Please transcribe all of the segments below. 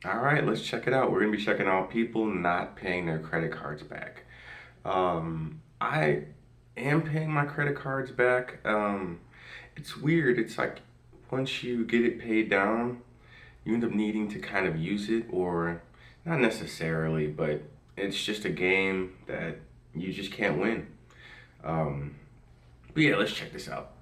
All right, let's check it out. We're gonna be checking out people not paying their credit cards back. I am paying my credit cards back. It's weird. It's like once you get it paid down, you end up needing to kind of use it, or not necessarily, but it's just a game that you just can't win. Um, but yeah, let's check this out.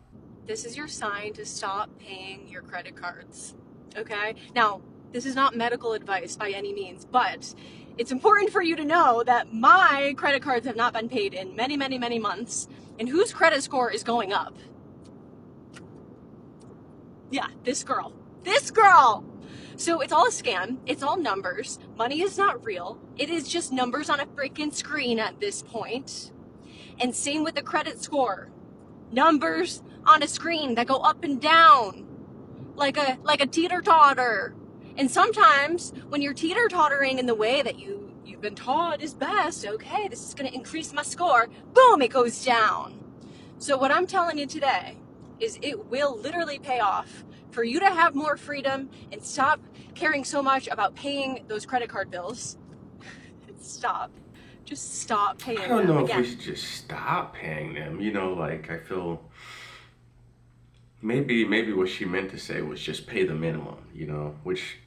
This is your sign to stop paying your credit cards. Okay? Now, this is not medical advice by any means, but it's important for you to know that my credit cards have not been paid in many, many, many months, and whose credit score is going up? Yeah, this girl. This girl! So it's all a scam. It's all numbers. Money is not real. It is just numbers on a freaking screen at this point. And same with the credit score. Numbers on a screen that go up and down like a teeter-totter. And sometimes when you're teeter-tottering in the way that you've been taught is best, okay, this is going to increase my score, boom, it goes down. So what I'm telling you today is it will literally pay off for you to have more freedom and stop caring so much about paying those credit card bills. Stop. Just stop I paying don't them. know if we Again, should just stop paying them. Like I feel maybe what she meant to say was just pay the minimum. Which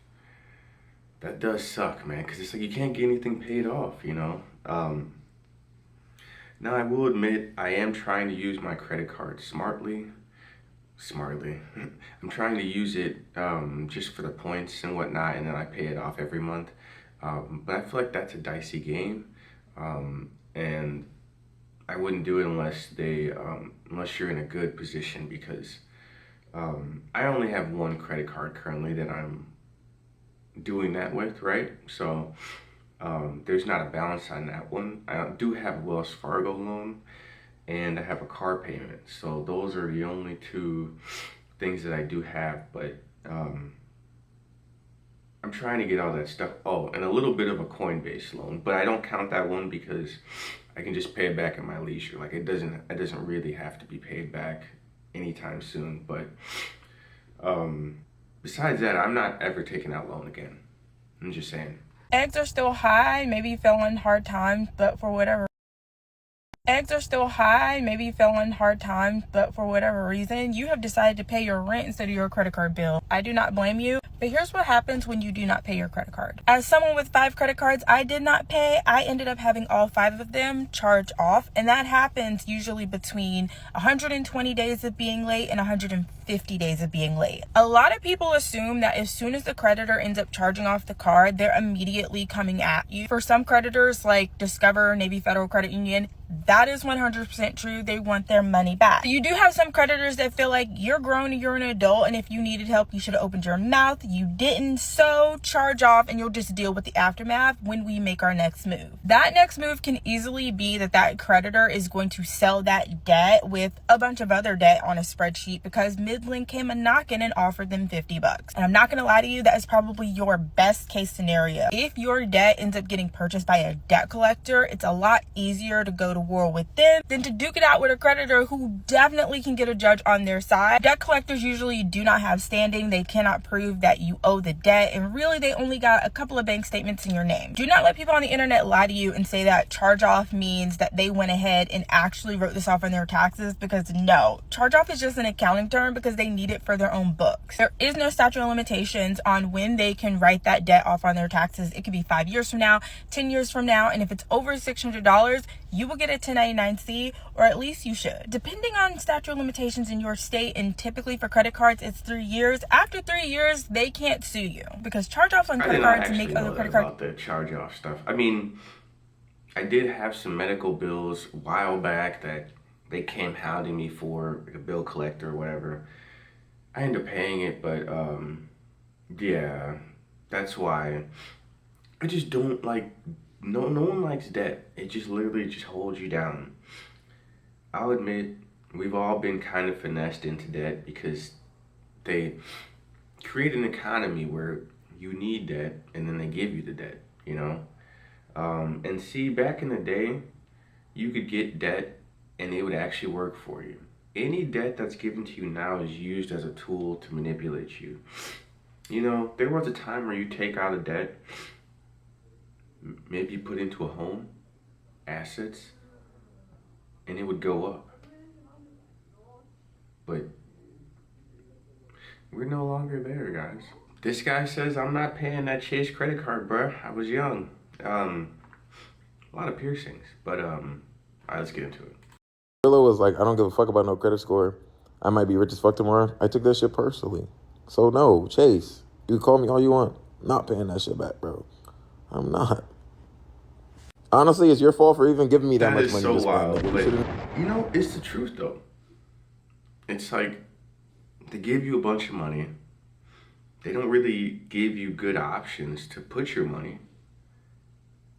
that does suck, man, because it's like you can't get anything paid off. Now I will admit I am trying to use my credit card smartly. Smartly, I'm trying to use it just for the points and whatnot, and then I pay it off every month. But I feel like that's a dicey game, and I wouldn't do it unless you're in a good position because I only have one credit card currently that I'm doing that with, right? So there's not a balance on that one. I do have a Wells Fargo loan and I have a car payment. So those are the only two things that I do have. But I'm trying to get all that stuff. Oh, and a little bit of a Coinbase loan, but I don't count that one because I can just pay it back at my leisure. Like it doesn't really have to be paid back anytime soon. But um, besides that, I'm not ever taking out loan again. I'm just saying. Eggs are still high, maybe feeling hard times, but for whatever Eggs are still high, maybe feeling hard times, but for whatever reason, you have decided to pay your rent instead of your credit card bill. I do not blame you, but here's what happens when you do not pay your credit card. As someone with 5 credit cards I did not pay, I ended up having all 5 of them charged off, and that happens usually between 120 days of being late and 150 days of being late. A lot of people assume that as soon as the creditor ends up charging off the card, they're immediately coming at you. For some creditors like Discover, Navy Federal Credit Union, that is 100% true. They want their money back. You do have some creditors that feel like you're grown and you're an adult, and if you needed help, you should have opened your mouth. You didn't, so charge off and you'll just deal with the aftermath when we make our next move. That next move can easily be that creditor is going to sell that debt with a bunch of other debt on a spreadsheet because Midland came a knocking and offered them $50. And I'm not going to lie to you, that is probably your best case scenario. If your debt ends up getting purchased by a debt collector, it's a lot easier to go to war with them than to duke it out with a creditor who definitely can get a judge on their side. Debt collectors usually do not have standing. They cannot prove that you owe the debt, and really they only got a couple of bank statements in your name. Do not let people on the internet lie to you and say that charge off means that they went ahead and actually wrote this off on their taxes, because no, charge off is just an accounting term because they need it for their own books. There is no statute of limitations on when they can write that debt off on their taxes. It could be 5 years from now, 10 years from now, and if it's over $600, you will get a 1099-C, or at least you should. Depending on statute of limitations in your state, and typically for credit cards, it's 3 years. After 3 years, they can't sue you because charge-offs on I did credit not cards make actually other know that credit cards. about the charge off stuff. I mean, I did have some medical bills a while back that they came hounding me for, like a bill collector or whatever. I ended up paying it, but yeah, that's why I just don't like. No one likes debt. It just literally just holds you down. I'll admit we've all been kind of finessed into debt because they create an economy where you need debt and then they give you the debt. You know. And see, back in the day, you could get debt and it would actually work for you. Any debt that's given to you now is used as a tool to manipulate you. You know, there was a time where you take out a debt, maybe put into a home, assets, and it would go up. But we're no longer there, guys. This guy says, I'm not paying that Chase credit card, bruh. I was young. A lot of piercings, but all right, let's get into it. Thriller was like, I don't give a fuck about no credit score. I might be rich as fuck tomorrow. I took that shit personally. So no, Chase, you call me all you want. Not paying that shit back, bro. I'm not. Honestly, it's your fault for even giving me that That much is money so to spend. wild. Nigga. But, You should've- you know, it's the truth, though. It's like, they give you a bunch of money. They don't really give you good options to put your money.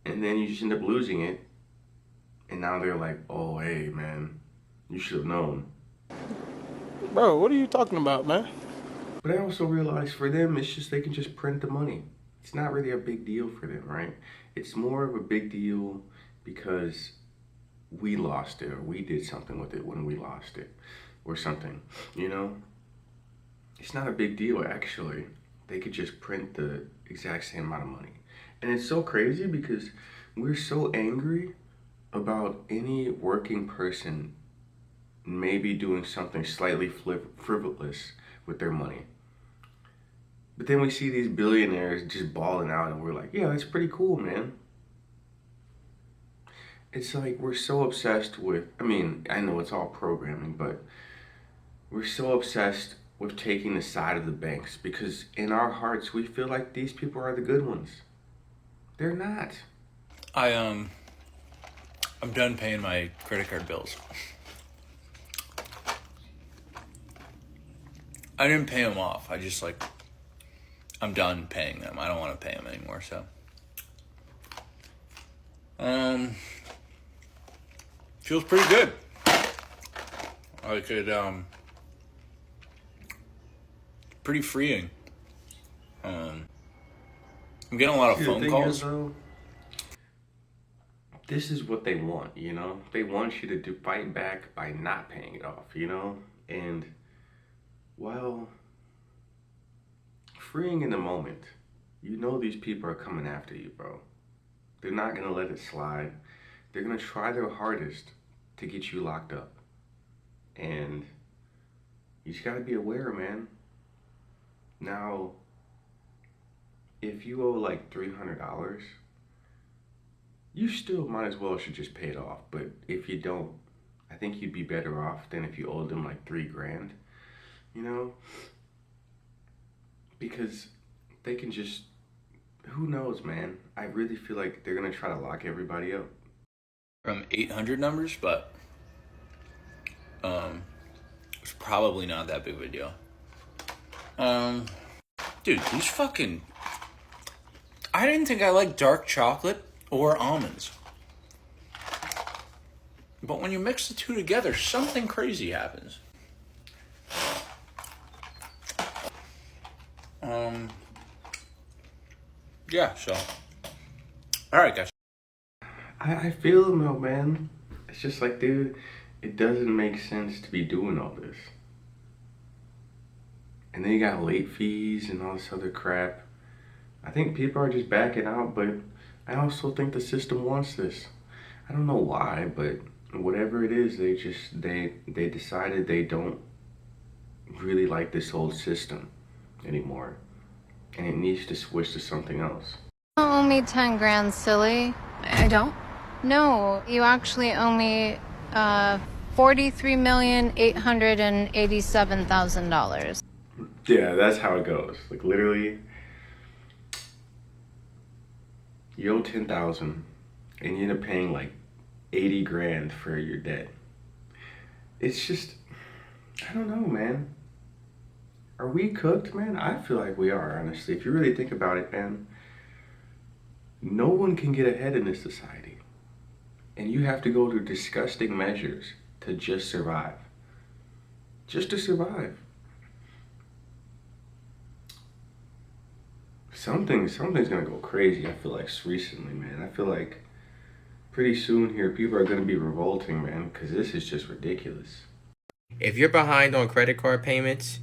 And then you just end up losing it. And now they're like, oh, hey, man, you should have known. Bro, what are you talking about, man? But I also realize for them, it's just they can just print the money. It's not really a big deal for them, right? It's more of a big deal because we lost it or we did something with it when we lost it or something, you know? It's not a big deal, actually. They could just print the exact same amount of money. And it's so crazy because we're so angry about any working person maybe doing something slightly frivolous with their money. But then we see these billionaires just balling out and we're like, yeah, that's pretty cool, man. It's like we're so obsessed with, I mean, I know it's all programming, but we're so obsessed with taking the side of the banks because in our hearts we feel like these people are the good ones. They're not. I'm done paying my credit card bills. I didn't pay them off. I just I'm done paying them. I don't want to pay them anymore. So, feels pretty good. I could pretty freeing. I'm getting a lot of See, the phone thing calls. is, though, this is what they want, you know? They want you to fight back by not paying it off, you know? And, well, freeing in the moment, you know these people are coming after you, bro. They're not gonna let it slide. They're gonna try their hardest to get you locked up. And you just gotta be aware, man. Now, if you owe like $300, you still might as well should just pay it off. But if you don't, I think you'd be better off than if you owed them like $3,000, you know? Because they can just, who knows, man? I really feel like they're gonna try to lock everybody up. From 800 numbers, but it's probably not that big of a deal. Dude, these fucking, I didn't think I liked dark chocolate or almonds. But when you mix the two together, something crazy happens. Yeah, so. Alright, guys. I feel them though, man. It's just like, dude, it doesn't make sense to be doing all this. And then you got late fees and all this other crap. I think people are just backing out, but I also think the system wants this. I don't know why, but whatever it is, they decided they don't really like this whole system anymore. And it needs to switch to something else. You owe me 10 grand, silly. I don't. No, you actually owe me $43,887,000. Yeah, that's how it goes. Like literally, you owe 10,000 and you end up paying like 80 grand for your debt. It's just, I don't know, man. Are we cooked, man? I feel like we are, honestly. If you really think about it, man, no one can get ahead in this society. And you have to go to disgusting measures to just survive. Just to survive. Something's gonna go crazy, I feel like, recently, man. I feel like pretty soon here, people are gonna be revolting, man, because this is just ridiculous. If you're behind on credit card payments,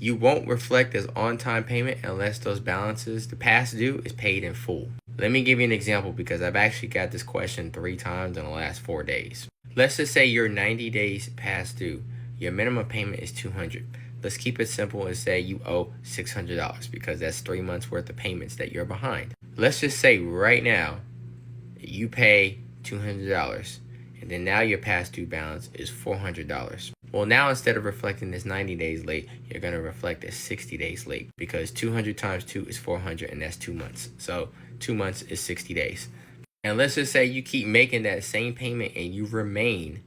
You won't reflect as on-time payment unless those balances, the past due, is paid in full. Let me give you an example because I've actually got this question 3 times in the last 4 days. Let's just say you're 90 days past due. Your minimum payment is $200. Let's keep it simple and say you owe $600 because that's 3 months worth of payments that you're behind. Let's just say right now you pay $200 and then now your past due balance is $400. Well, now instead of reflecting this 90 days late, you're going to reflect as 60 days late because 200 times 2 is 400 and that's 2 months. So 2 months is 60 days. And let's just say you keep making that same payment and you remain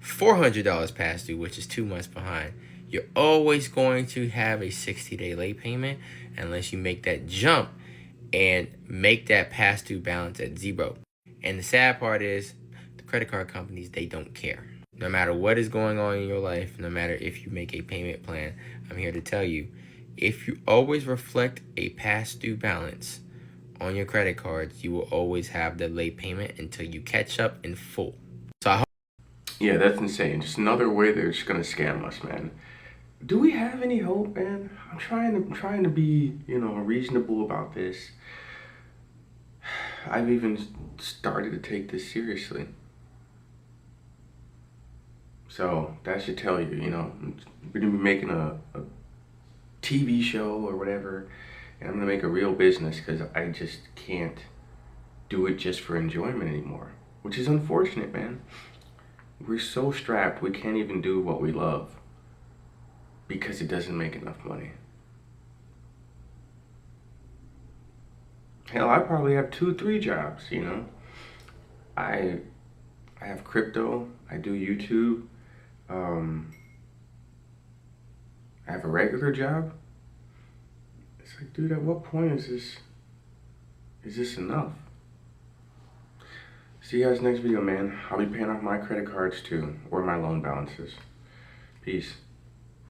$400 past due, which is 2 months behind. You're always going to have a 60-day late payment unless you make that jump and make that past due balance at 0. And the sad part is the credit card companies, they don't care. No matter what is going on in your life, no matter if you make a payment plan, I'm here to tell you, if you always reflect a past due balance on your credit cards, you will always have the late payment until you catch up in full. So I hope. Yeah, that's insane. Just another way they're just gonna scam us, man. Do we have any hope, man? I'm trying to be, reasonable about this. I've even started to take this seriously. So that should tell you, we're gonna be making a TV show or whatever, and I'm gonna make a real business because I just can't do it just for enjoyment anymore, which is unfortunate, man. We're so strapped, we can't even do what we love because it doesn't make enough money. Hell, I probably have 2, 3 jobs, I have crypto, I do YouTube, I have a regular job. It's like, dude, at what point is this enough? See you guys next video, man. I'll be paying off my credit cards too, or my loan balances. Peace.